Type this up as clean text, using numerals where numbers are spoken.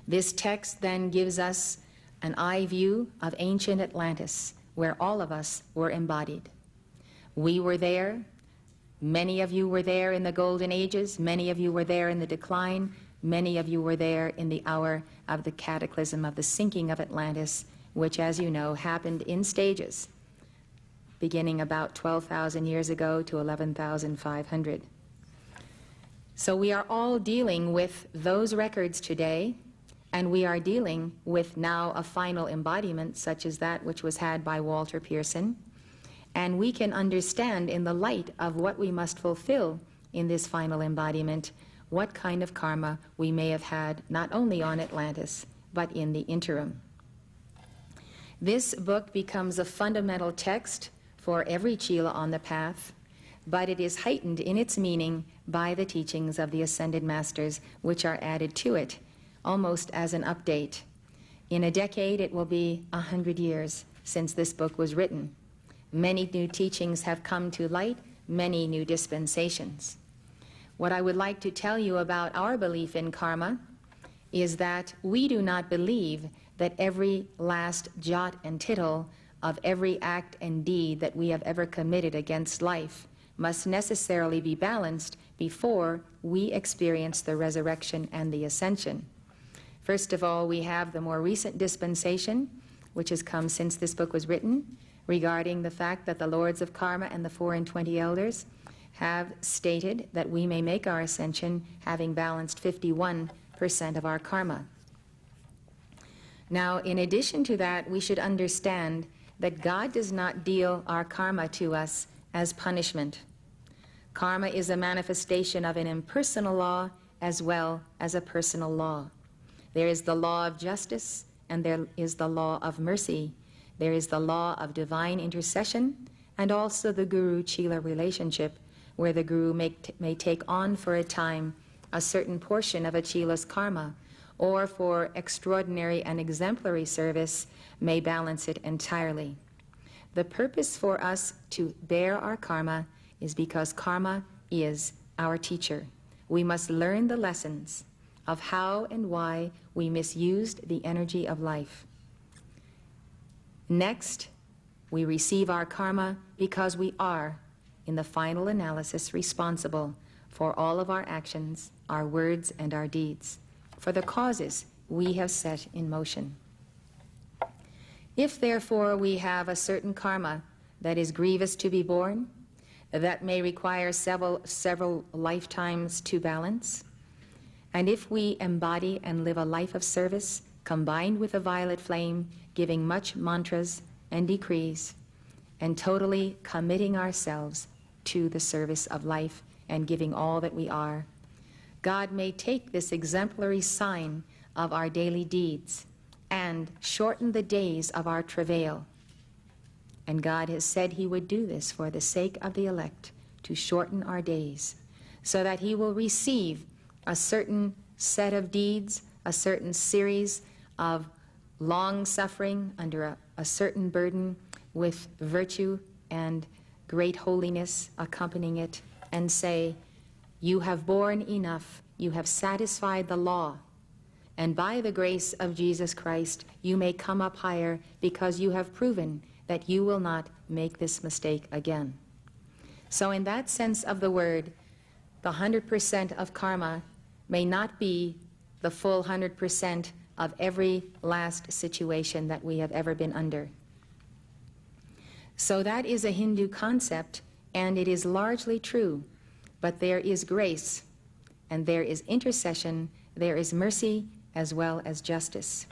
This text then gives us an eye view of ancient Atlantis, where all of us were embodied. We were there. Many of you were there in the golden ages. Many of you were there in the decline. Many of you were there in the hour of the cataclysm, of the sinking of Atlantis, which, as you know, happened in stages, beginning about 12,000 years ago to 11,500. So we are all dealing with those records today, and we are dealing with now a final embodiment such as that which was had by Walter Pearson. And we can understand, in the light of what we must fulfill in this final embodiment, what kind of karma we may have had not only on Atlantis, but in the interim. This book becomes a fundamental text for every Chela on the path, but it is heightened in its meaning by the teachings of the Ascended Masters, which are added to it, almost as an update. In a decade, it will be 100 years since this book was written. Many new teachings have come to light, many new dispensations. What I would like to tell you about our belief in karma is that we do not believe that every last jot and tittle of every act and deed that we have ever committed against life must necessarily be balanced before we experience the resurrection and the ascension. First of all, we have the more recent dispensation, which has come since this book was written, regarding the fact that the Lords of Karma and the 4 and 20 Elders have stated that we may make our ascension having balanced 51% of our karma. Now, in addition to that, we should understand that God does not deal our karma to us as punishment. Karma is a manifestation of an impersonal law as well as a personal law. There is the law of justice, and there is the law of mercy. There is the law of divine intercession, and also the Guru-Chela relationship, where the Guru may take on for a time a certain portion of a Chela's karma, or for extraordinary and exemplary service may balance it entirely. The purpose for us to bear our karma is because karma is our teacher. We must learn the lessons of how and why we misused the energy of life. Next, we receive our karma because we are, in the final analysis, responsible for all of our actions, our words, and our deeds, for the causes we have set in motion. If, therefore, we have a certain karma that is grievous to be borne, that may require several lifetimes to balance, and if we embody and live a life of service combined with a violet flame, giving much mantras and decrees, and totally committing ourselves to the service of life and giving all that we are, God may take this exemplary sign of our daily deeds and shorten the days of our travail. And God has said He would do this for the sake of the elect, to shorten our days, so that He will receive a certain set of deeds, a certain series of long suffering under a certain burden, with virtue and great holiness accompanying it, and say, you have borne enough, you have satisfied the law, and by the grace of Jesus Christ you may come up higher, because you have proven that you will not make this mistake again. So in that sense of the word, the 100% of karma may not be the full 100% of every last situation that we have ever been under. So that is a Hindu concept, and it is largely true, but there is grace, and there is intercession, there is mercy, as well as justice.